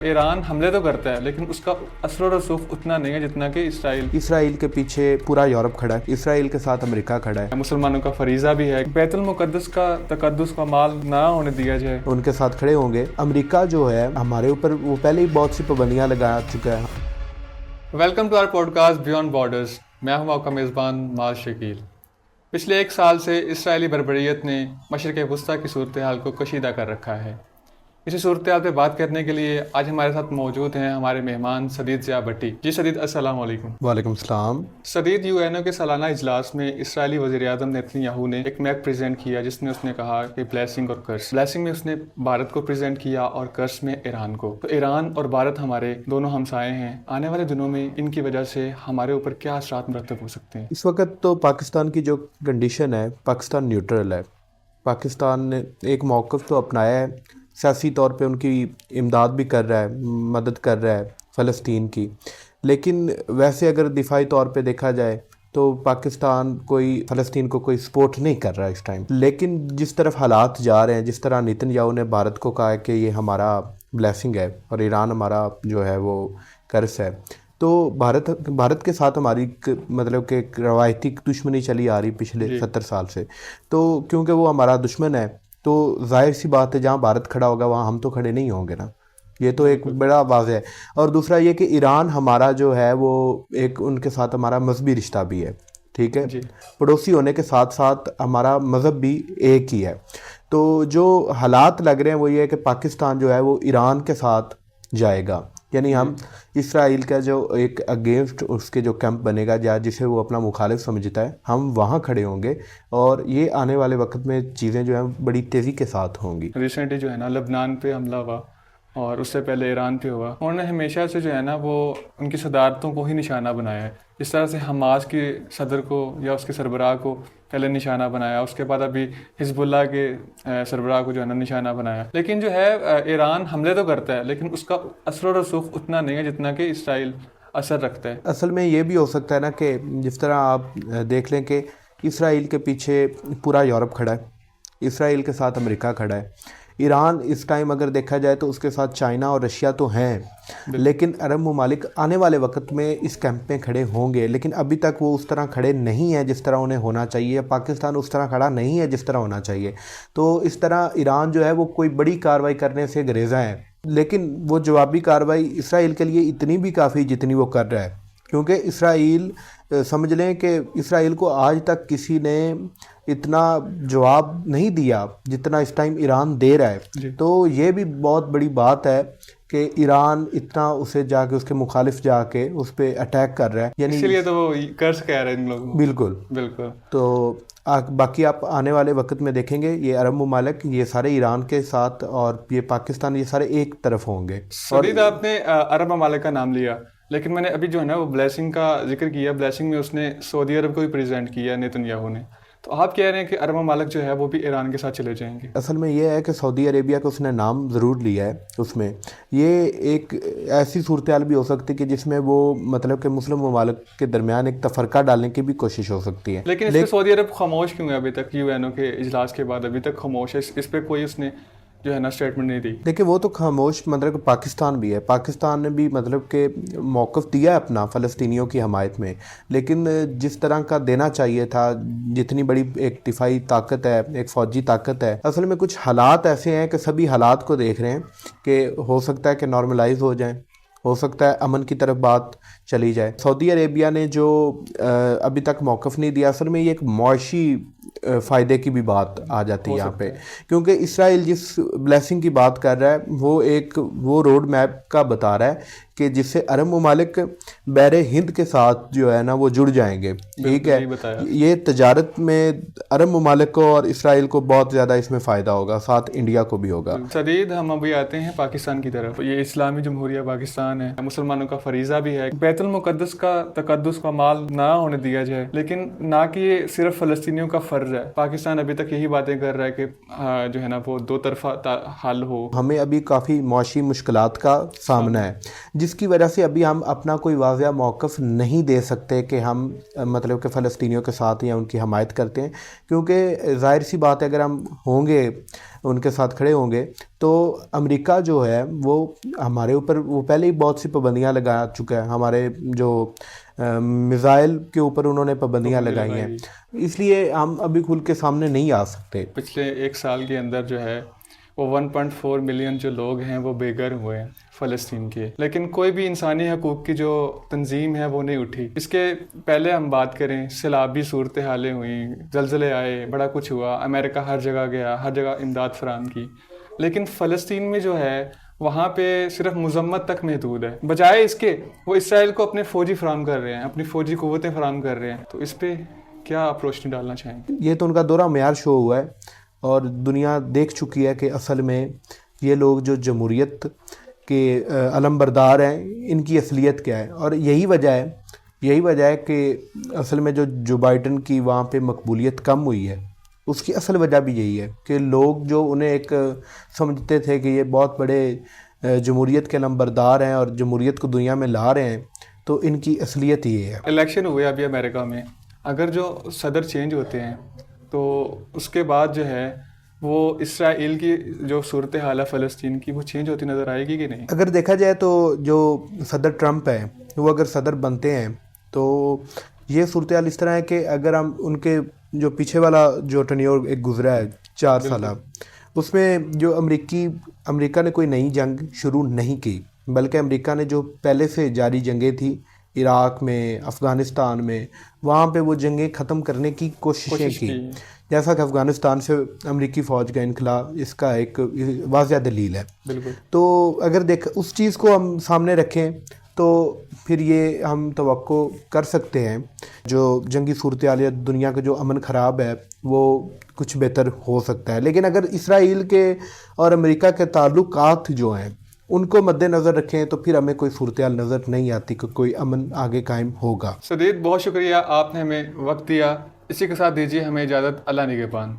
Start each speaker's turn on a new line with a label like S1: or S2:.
S1: ایران حملے تو کرتا ہے لیکن اس کا اثر و رسوخ اتنا نہیں ہے جتنا کہ
S2: اسرائیل کے پیچھے پورا یورپ کھڑا ہے، اسرائیل کے ساتھ امریکہ کھڑا ہے،
S1: مسلمانوں کا فریضہ بھی ہے بیت المقدس کا تقدس کا مال نہ ہونے دیا جائے،
S2: ان کے ساتھ کھڑے ہوں گے۔ امریکہ جو ہے ہمارے اوپر وہ پہلے ہی بہت سی پابندیاں لگا چکا ہے۔
S1: Welcome to our podcast beyond borders, میں ہوں آپ کا میزبان معاذ شکیل۔ پچھلے ایک سال سے اسرائیلی بربریت نے مشرق وسطیٰ کی صورتحال کو کشیدہ کر رکھا ہے۔ اسی صورتحال پہ بات کرنے کے لیے آج ہمارے ساتھ موجود ہیں ہمارے مہمان سدید ضیاء بھٹی۔ جی سدید، السلام علیکم۔
S2: وعلیکم السلام۔
S1: سدید، یو این او کے سالانہ اجلاس میں اسرائیلی وزیر اعظم نیتن یاہو نے ایک میپ پریزنٹ کیا جس میں اس نے کہا کہ بلیسنگ اور کرس۔ بلیسنگ میں اس نے بھارت کو پریزنٹ کیا اور کرس میں ایران کو۔ تو ایران اور بھارت ہمارے دونوں ہمسائے ہیں، آنے والے دنوں میں ان کی وجہ سے ہمارے اوپر کیا اثرات مرتب ہو سکتے ہیں؟
S2: اس وقت تو پاکستان کی جو کنڈیشن ہے، پاکستان نیوٹرل ہے۔ پاکستان نے ایک موقف تو اپنایا ہے، سیاسی طور پہ ان کی امداد بھی کر رہا ہے، مدد کر رہا ہے فلسطین کی، لیکن ویسے اگر دفاعی طور پہ دیکھا جائے تو پاکستان فلسطین کو کوئی سپورٹ نہیں کر رہا اس ٹائم۔ لیکن جس طرف حالات جا رہے ہیں، جس طرح نیتن یاہو نے بھارت کو کہا ہے کہ یہ ہمارا بلیسنگ ہے اور ایران ہمارا جو ہے وہ کرس ہے، تو بھارت کے ساتھ ہماری مطلب کہ روایتی دشمنی چلی آ رہی پچھلے 70 سال سے، تو کیونکہ وہ ہمارا دشمن ہے تو ظاہر سی بات ہے جہاں بھارت کھڑا ہوگا وہاں ہم تو کھڑے نہیں ہوں گے نا، یہ تو ایک بڑا واضح ہے۔ اور دوسرا یہ کہ ایران ہمارا جو ہے وہ ایک ان کے ساتھ ہمارا مذہبی رشتہ بھی ہے، ٹھیک ہے، پڑوسی ہونے کے ساتھ ساتھ ہمارا مذہب بھی ایک ہی ہے۔ تو جو حالات لگ رہے ہیں وہ یہ ہے کہ پاکستان جو ہے وہ ایران کے ساتھ جائے گا، یعنی ہم اسرائیل کا جو ایک اگینسٹ اس کے جو کیمپ بنے گا یا جسے وہ اپنا مخالف سمجھتا ہے، ہم وہاں کھڑے ہوں گے اور یہ آنے والے وقت میں چیزیں جو ہیں بڑی تیزی کے ساتھ ہوں گی۔
S1: ریسنٹلی جو ہے نا لبنان پہ حملہ ہوا اور اس سے پہلے ایران پہ ہوا، انہوں نے ہمیشہ سے جو ہے نا وہ ان کی صدارتوں کو ہی نشانہ بنایا ہے۔ جس طرح سے حماس کے صدر کو یا اس کے سربراہ کو پہلے نشانہ بنایا، اس کے بعد ابھی حزب اللہ کے سربراہ کو جو ہے نا نشانہ بنایا، لیکن جو ہے ایران حملے تو کرتا ہے لیکن اس کا اثر و رسوخ اتنا نہیں ہے جتنا کہ اسرائیل اثر رکھتا ہے۔
S2: اصل میں یہ بھی ہو سکتا ہے نا کہ جس طرح آپ دیکھ لیں کہ اسرائیل کے پیچھے پورا یورپ کھڑا ہے، اسرائیل کے ساتھ امریکہ کھڑا ہے، ایران اس ٹائم اگر دیکھا جائے تو اس کے ساتھ چائنا اور رشیا تو ہیں، لیکن عرب ممالک آنے والے وقت میں اس کیمپ میں کھڑے ہوں گے، لیکن ابھی تک وہ اس طرح کھڑے نہیں ہیں جس طرح انہیں ہونا چاہیے۔ پاکستان اس طرح کھڑا نہیں ہے جس طرح ہونا چاہیے، تو اس طرح ایران جو ہے وہ کوئی بڑی کارروائی کرنے سے گریزاں ہے، لیکن وہ جوابی کارروائی اسرائیل کے لیے اتنی بھی کافی جتنی وہ کر رہا ہے، کیونکہ اسرائیل سمجھ لیں کہ اسرائیل کو آج تک کسی نے اتنا جواب نہیں دیا جتنا اس ٹائم ایران دے رہا ہے۔ تو یہ بھی بہت بڑی بات ہے کہ ایران اتنا اسے جا کے اس کے مخالف جا کے اس پہ اٹیک کر رہا ہے، یعنی
S1: اسی لیے تو وہ کرس کہہ رہے ہیں ان لوگوں۔ بالکل۔
S2: تو باقی آپ آنے والے وقت میں دیکھیں گے یہ عرب ممالک یہ سارے ایران کے ساتھ اور یہ پاکستان یہ سارے ایک طرف ہوں گے۔
S1: سدید، آپ نے عرب ممالک کا نام لیا، لیکن میں نے ابھی جو ہے نا وہ بلیسنگ کا ذکر کیا، بلیسنگ میں اس نے سعودی عرب کو بھی پریزنٹ کیا نیتن یاہو نے، تو آپ کہہ رہے ہیں کہ عرب ممالک جو ہے وہ بھی ایران کے ساتھ چلے جائیں گے؟
S2: اصل میں یہ ہے کہ سعودی عربیہ کو اس نے نام ضرور لیا ہے، اس میں یہ ایک ایسی صورتحال بھی ہو سکتی کہ جس میں وہ مطلب کہ مسلم ممالک کے درمیان ایک تفرقہ ڈالنے کی بھی کوشش ہو سکتی ہے۔
S1: لیکن اس پہ سعودی عرب خاموش کیوں ہے ابھی تک؟ یو این او کے اجلاس کے بعد ابھی تک خاموش ہے، اس پہ کوئی اس نے جو ہے نا اسٹیٹمنٹ نہیں دی۔
S2: دیکھیں وہ تو خاموش مطلب کہ پاکستان بھی ہے، پاکستان نے بھی مطلب کہ موقف دیا ہے اپنا فلسطینیوں کی حمایت میں، لیکن جس طرح کا دینا چاہیے تھا، جتنی بڑی ایک دفاعی طاقت ہے، ایک فوجی طاقت ہے، اصل میں کچھ حالات ایسے ہیں کہ سبھی حالات کو دیکھ رہے ہیں کہ ہو سکتا ہے کہ نارملائز ہو جائیں، ہو سکتا ہے امن کی طرف بات چلی جائے۔ سعودی عربیہ نے جو ابھی تک موقف نہیں دیا، اصل میں یہ ایک معاشی فائدے کی بھی بات آ جاتی ہے یہاں پہ، کیونکہ اسرائیل جس بلیسنگ کی بات کر رہا ہے وہ روڈ میپ کا بتا رہا ہے کہ جس سے عرب ممالک بحر ہند کے ساتھ جو ہے نا وہ جڑ جائیں گے، ٹھیک ہے، یہ تجارت میں عرب ممالک کو اور اسرائیل کو بہت زیادہ اس میں فائدہ ہوگا، ساتھ انڈیا کو بھی ہوگا۔
S1: سدید، ہم ابھی آتے ہیں پاکستان کی طرف۔ یہ اسلامی جمہوریہ پاکستان ہے، مسلمانوں کا فریضہ بھی ہے بیت المقدس کا تقدس کا مال نہ ہونے دیا جائے، لیکن نہ کہ یہ صرف فلسطینیوں کا فرض ہے۔ پاکستان ابھی تک یہی باتیں کر رہا ہے کہ جو ہے نا وہ دو طرفہ حل ہو۔
S2: ہمیں ابھی کافی معاشی مشکلات کا سامنا ہے، جس کی وجہ سے ابھی ہم اپنا کوئی واضح موقف نہیں دے سکتے کہ ہم مطلب کہ فلسطینیوں کے ساتھ یا ان کی حمایت کرتے ہیں، کیونکہ ظاہر سی بات ہے اگر ہم ہوں گے ان کے ساتھ کھڑے ہوں گے تو امریکہ جو ہے وہ ہمارے اوپر وہ پہلے ہی بہت سی پابندیاں لگا چکا ہے. ہمارے جو میزائل کے اوپر انہوں نے پابندیاں لگائی ہیں, اس لیے ہم ابھی کھل کے سامنے نہیں آ سکتے.
S1: پچھلے ایک سال کے اندر جو ہے وہ 1.4 ملین جو لوگ ہیں وہ بے گھر ہوئے ہیں فلسطین کے, لیکن کوئی بھی انسانی حقوق کی جو تنظیم ہے وہ نہیں اٹھی. اس کے پہلے ہم بات کریں, سیلابی صورتحالیں ہوئیں, زلزلے آئے, بڑا کچھ ہوا, امریکہ ہر جگہ گیا, ہر جگہ امداد فراہم کی, لیکن فلسطین میں جو ہے وہاں پہ صرف مذمت تک محدود ہے. بجائے اس کے وہ اسرائیل کو اپنے فوجی فراہم کر رہے ہیں, اپنی فوجی قوتیں فراہم کر رہے ہیں. تو اس پہ کیا آپ روشنی ڈالنا چاہیں گے؟
S2: یہ تو ان کا دورہ معیار شو ہوا ہے اور دنیا دیکھ چکی ہے کہ اصل میں یہ لوگ جو جمہوریت کے علم بردار ہیں ان کی اصلیت کیا ہے. اور یہی وجہ ہے کہ اصل میں جو بائیڈن کی وہاں پہ مقبولیت کم ہوئی ہے, اس کی اصل وجہ بھی یہی ہے کہ لوگ جو انہیں ایک سمجھتے تھے کہ یہ بہت بڑے جمہوریت کے علم بردار ہیں اور جمہوریت کو دنیا میں لا رہے ہیں, تو ان کی اصلیت یہ ہے.
S1: الیکشن ہوئے ابھی امریکہ میں, اگر جو صدر چینج ہوتے ہیں تو اس کے بعد جو ہے وہ اسرائیل کی جو صورتحال ہے فلسطین کی وہ چینج ہوتی نظر آئے گی کہ نہیں؟
S2: اگر دیکھا جائے تو جو صدر ٹرمپ ہے وہ اگر صدر بنتے ہیں تو یہ صورتحال اس طرح ہے کہ اگر ہم ان کے جو پیچھے والا جو ٹنیور ایک گزرا ہے 4 سالہ, اس میں جو امریکہ نے کوئی نئی جنگ شروع نہیں کی, بلکہ امریکہ نے جو پہلے سے جاری جنگیں تھیں عراق میں, افغانستان میں, وہاں پہ وہ جنگیں ختم کرنے کی کوششیں کی. جیسا کہ افغانستان سے امریکی فوج کا انخلا اس کا ایک واضح دلیل ہے.
S1: بالکل.
S2: تو اگر اس چیز کو ہم سامنے رکھیں تو پھر یہ ہم توقع کر سکتے ہیں جو جنگی صورتحال یا دنیا کا جو امن خراب ہے وہ کچھ بہتر ہو سکتا ہے. لیکن اگر اسرائیل کے اور امریکہ کے تعلقات جو ہیں ان کو مد نظر رکھیں تو پھر ہمیں کوئی صورتحال نظر نہیں آتی کہ کوئی امن آگے قائم ہوگا.
S1: سدید, بہت شکریہ, آپ نے ہمیں وقت دیا. اسی کے ساتھ دیجیے ہمیں اجازت. اللہ نگہبان.